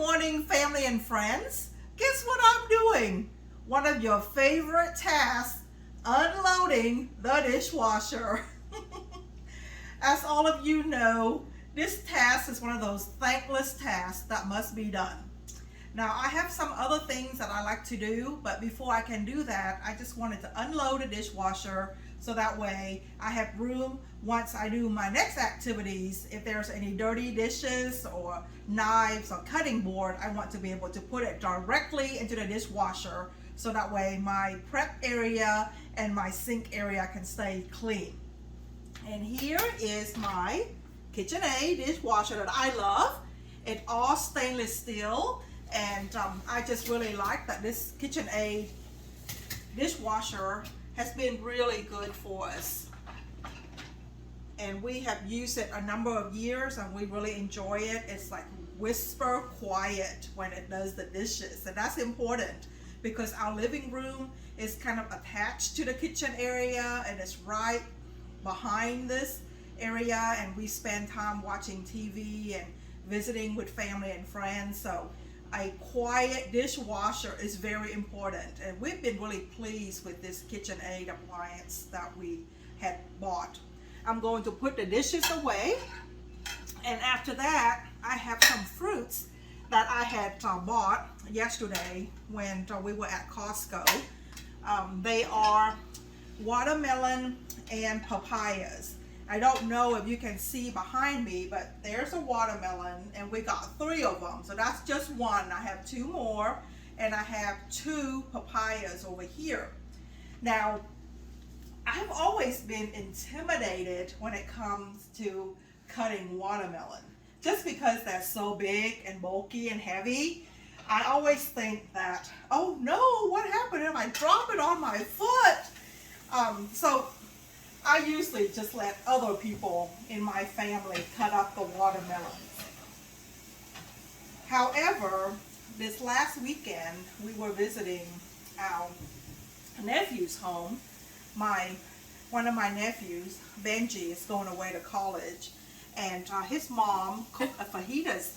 morning, family and friends. Guess what I'm doing? One of your favorite tasks, unloading the dishwasher. As all of you know, this task is one of those thankless tasks that must be done. Now, I have some other things that I like to do, but before I can do that, I just wanted to unload the dishwasher so that way I have room once I do my next activities. If there's any dirty dishes or knives or cutting board, I want to be able to put it directly into the dishwasher so that way my prep area and my sink area can stay clean. And here is my KitchenAid dishwasher that I love. It's all stainless steel, and I just really like that this KitchenAid dishwasher has been really good for us. And we have used it a number of years and we really enjoy it. It's like whisper quiet when it does the dishes, and that's important because our living room is kind of attached to the kitchen area and it's right behind this area, and we spend time watching TV and visiting with family and friends. So a quiet dishwasher is very important, and we've been really pleased with this KitchenAid appliance that we had bought. I'm going to put the dishes away, and after that I have some fruits that I had bought yesterday when we were at Costco. They are watermelon and papayas. I don't know if you can see behind me, but there's a watermelon and we got 3 of them. So that's just one. I have 2 more, and I have 2 papayas over here. Now, I've always been intimidated when it comes to cutting watermelon. Just because they're so big and bulky and heavy, I always think that, oh no, what happened if I drop it on my foot? So I usually just let other people in my family cut up the watermelons. However, this last weekend we were visiting our nephew's home. One of my nephews, Benji, is going away to college, and his mom cooked a fajitas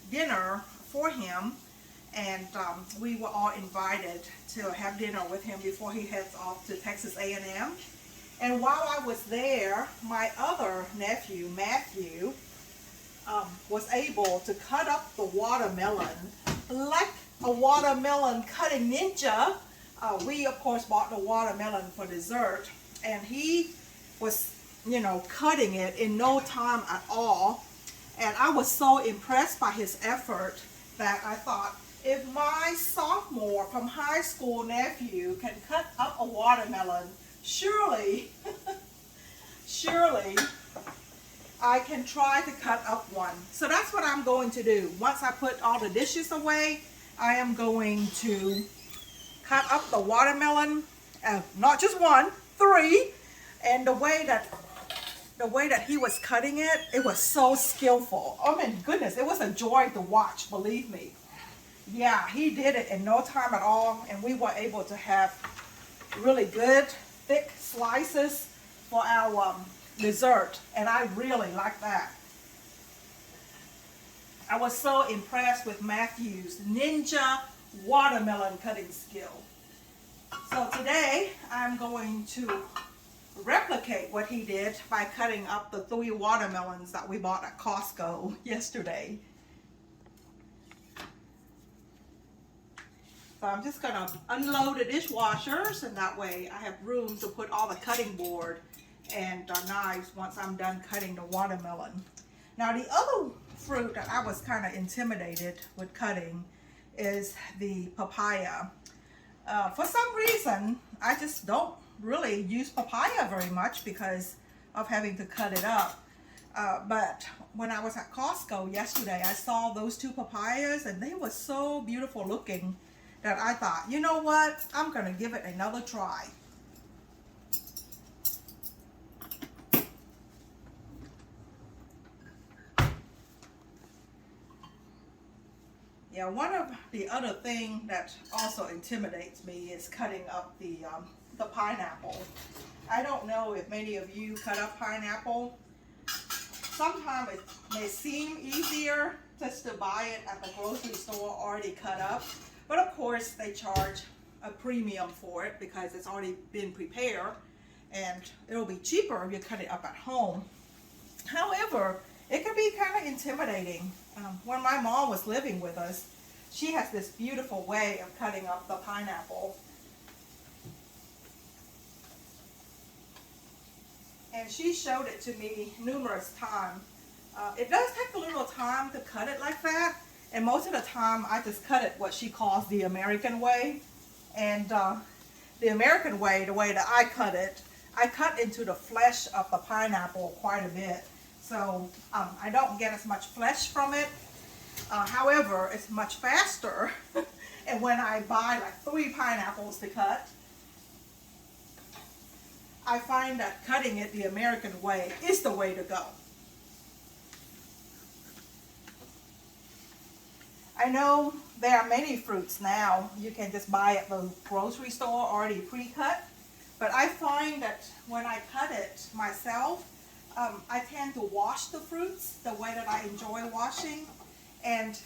dinner for him, and we were all invited to have dinner with him before he heads off to Texas A&M. And while I was there, my other nephew, Matthew, was able to cut up the watermelon like a watermelon cutting ninja. We, of course, bought the watermelon for dessert, and he was, cutting it in no time at all. And I was so impressed by his effort that I thought, if my sophomore from high school nephew can cut up a watermelon, surely I can try to cut up one. So that's what I'm going to do. Once I put all the dishes away, I am going to cut up the watermelon, not just 1, 3. And the way that he was cutting it, it was so skillful. Oh my goodness, it was a joy to watch, believe me. Yeah, he did it in no time at all, and we were able to have really good thick slices for our dessert, and I really like that. I was so impressed with Matthew's ninja watermelon cutting skill. So today I'm going to replicate what he did by cutting up the 3 watermelons that we bought at Costco yesterday. So I'm just going to unload the dishwashers, and that way I have room to put all the cutting board and knives once I'm done cutting the watermelon. Now, the other fruit that I was kind of intimidated with cutting is the papaya. For some reason, I just don't really use papaya very much because of having to cut it up. But when I was at Costco yesterday, I saw those 2 papayas, and they were so beautiful looking that I thought, you know what, I'm going to give it another try. Yeah, one of the other thing that also intimidates me is cutting up the pineapple. I don't know if many of you cut up pineapple. sometimes it may seem easier just to buy it at the grocery store already cut up, but of course they charge a premium for it because it's already been prepared, and it'll be cheaper if you cut it up at home. However, it can be kind of intimidating. When my mom was living with us, she has this beautiful way of cutting up the pineapple. And she showed it to me numerous times. It does take a little time to cut it like that, and most of the time I just cut it what she calls the American way. And the American way, the way that I cut into the flesh of the pineapple quite a bit. So I don't get as much flesh from it. However, it's much faster. And when I buy like 3 pineapples to cut, I find that cutting it the American way is the way to go. I know there are many fruits now you can just buy at the grocery store already pre-cut, but I find that when I cut it myself, I tend to wash the fruits the way that I enjoy washing, and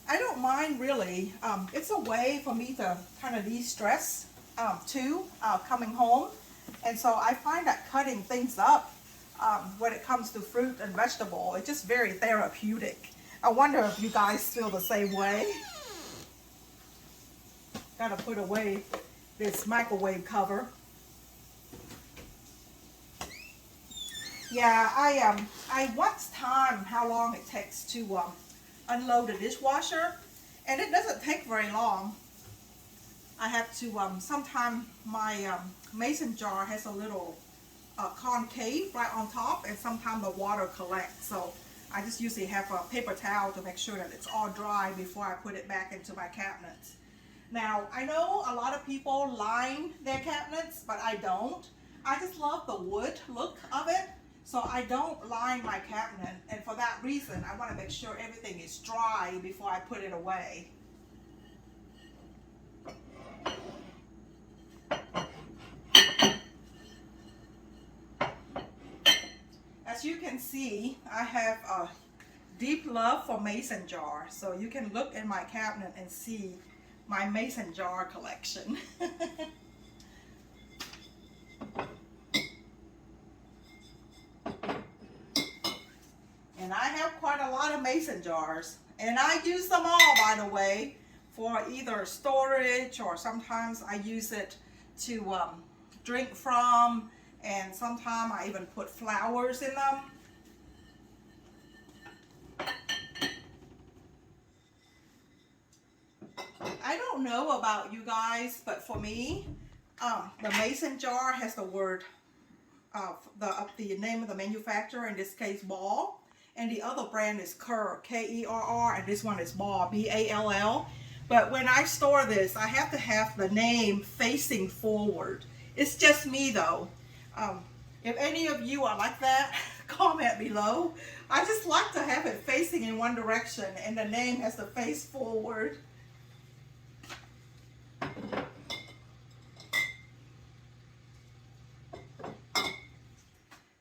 I don't mind really. It's a way for me to kind of de-stress too, coming home. And so I find that cutting things up when it comes to fruit and vegetable, it's just very therapeutic. I wonder if you guys feel the same way. Gotta put away this microwave cover. Yeah, I once timed how long it takes to unload the dishwasher, and it doesn't take very long. I have to, sometimes my mason jar has a little concave right on top, and sometimes the water collects. So I just usually have a paper towel to make sure that it's all dry before I put it back into my cabinets. Now, I know a lot of people line their cabinets, but I don't. I just love the wood look of it, so I don't line my cabinet. And for that reason, I want to make sure everything is dry before I put it away. As you can see, I have a deep love for mason jar, so you can look in my cabinet and see my mason jar collection. And I have quite a lot of mason jars, and I use them all, by the way, for either storage, or sometimes I use it to drink from, and sometimes I even put flowers in them. I don't know about you guys, but for me, the mason jar has the word the name of the manufacturer, in this case Ball, and the other brand is Chore, K-E-R-R, and this one is Ball, B-A-L-L. But when I store this, I have to have the name facing forward. It's just me though. If any of you are like that, comment below. I just like to have it facing in one direction, and the name has to face forward.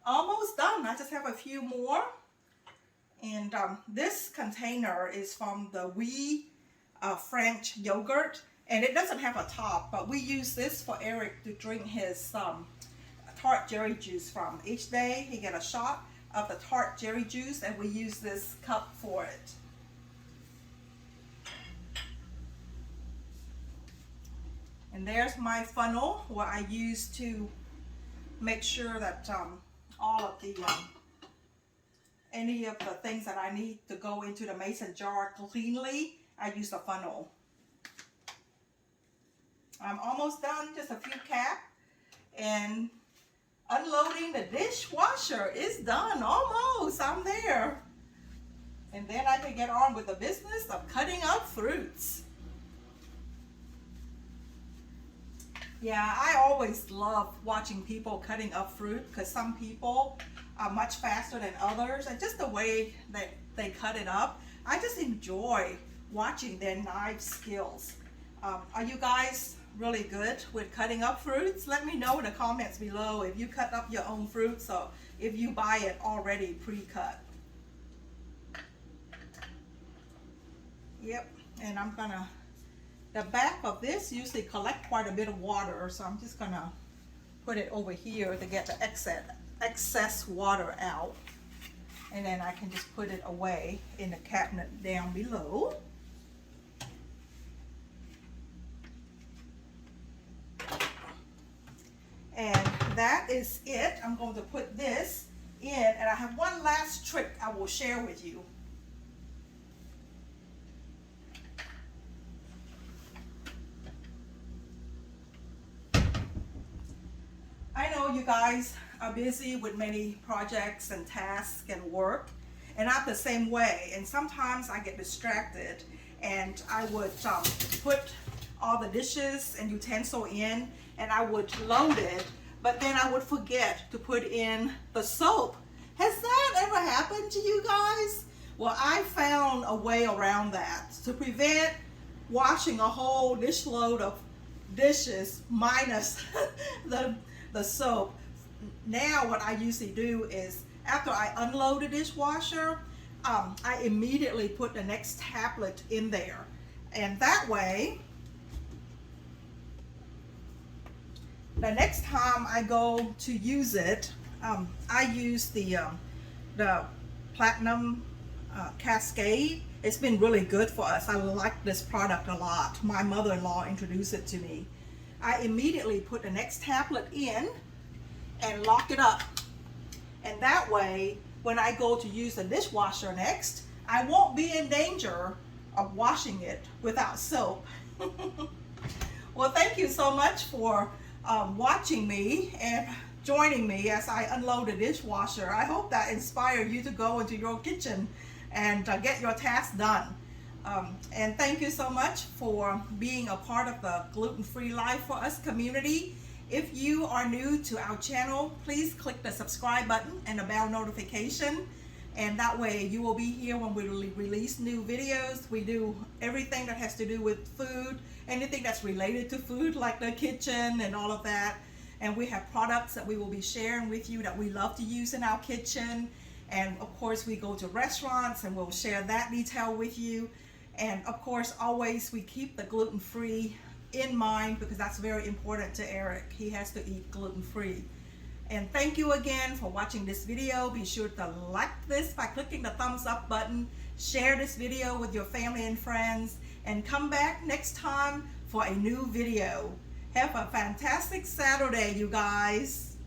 Almost done. I just have a few more. And this container is from the French yogurt, and it doesn't have a top, but we use this for Eric to drink his tart cherry juice from. Each day he get a shot of the tart cherry juice, and we use this cup for it. And there's my funnel, where I use to make sure that all of the any of the things that I need to go into the mason jar cleanly, I use the funnel. I'm almost done, just a few caps, and unloading the dishwasher is done. Almost, I'm there. And then I can get on with the business of cutting up fruits. Yeah, I always love watching people cutting up fruit, because some people are much faster than others, and just the way that they cut it up, I just enjoy watching their knife skills. Are you guys really good with cutting up fruits? Let me know in the comments below if you cut up your own fruits, or if you buy it already pre-cut. Yep, and I'm gonna, the back of this usually collect quite a bit of water, so I'm just gonna put it over here to get the excess water out. And then I can just put it away in the cabinet down below. And that is it. I'm going to put this in, and I have one last trick I will share with you. I know you guys are busy with many projects and tasks and work, and I'm the same way, and sometimes I get distracted and I would put all the dishes and utensil in, and I would load it, but then I would forget to put in the soap. Has that ever happened to you guys? Well, I found a way around that to prevent washing a whole dish load of dishes minus the soap. Now what I usually do is, after I unload the dishwasher, I immediately put the next tablet in there, and that way the next time I go to use it, I use the Platinum Cascade. It's been really good for us. I like this product a lot. My mother-in-law introduced it to me. I immediately put the next tablet in and lock it up. And that way, when I go to use the dishwasher next, I won't be in danger of washing it without soap. Well, thank you so much for watching me and joining me as I unload the dishwasher. I hope that inspired you to go into your kitchen and get your tasks done. And thank you so much for being a part of the Gluten-Free Life For Us community. If you are new to our channel, please click the subscribe button and the bell notification, and that way you will be here when we release new videos. We do everything that has to do with food, anything that's related to food, like the kitchen and all of that. And we have products that we will be sharing with you that we love to use in our kitchen. And of course, we go to restaurants and we'll share that detail with you. And of course, always we keep the gluten-free in mind, because that's very important to Eric. He has to eat gluten-free. And thank you again for watching this video. Be sure to like this by clicking the thumbs up button, share this video with your family and friends, and come back next time for a new video. Have a fantastic Saturday, you guys.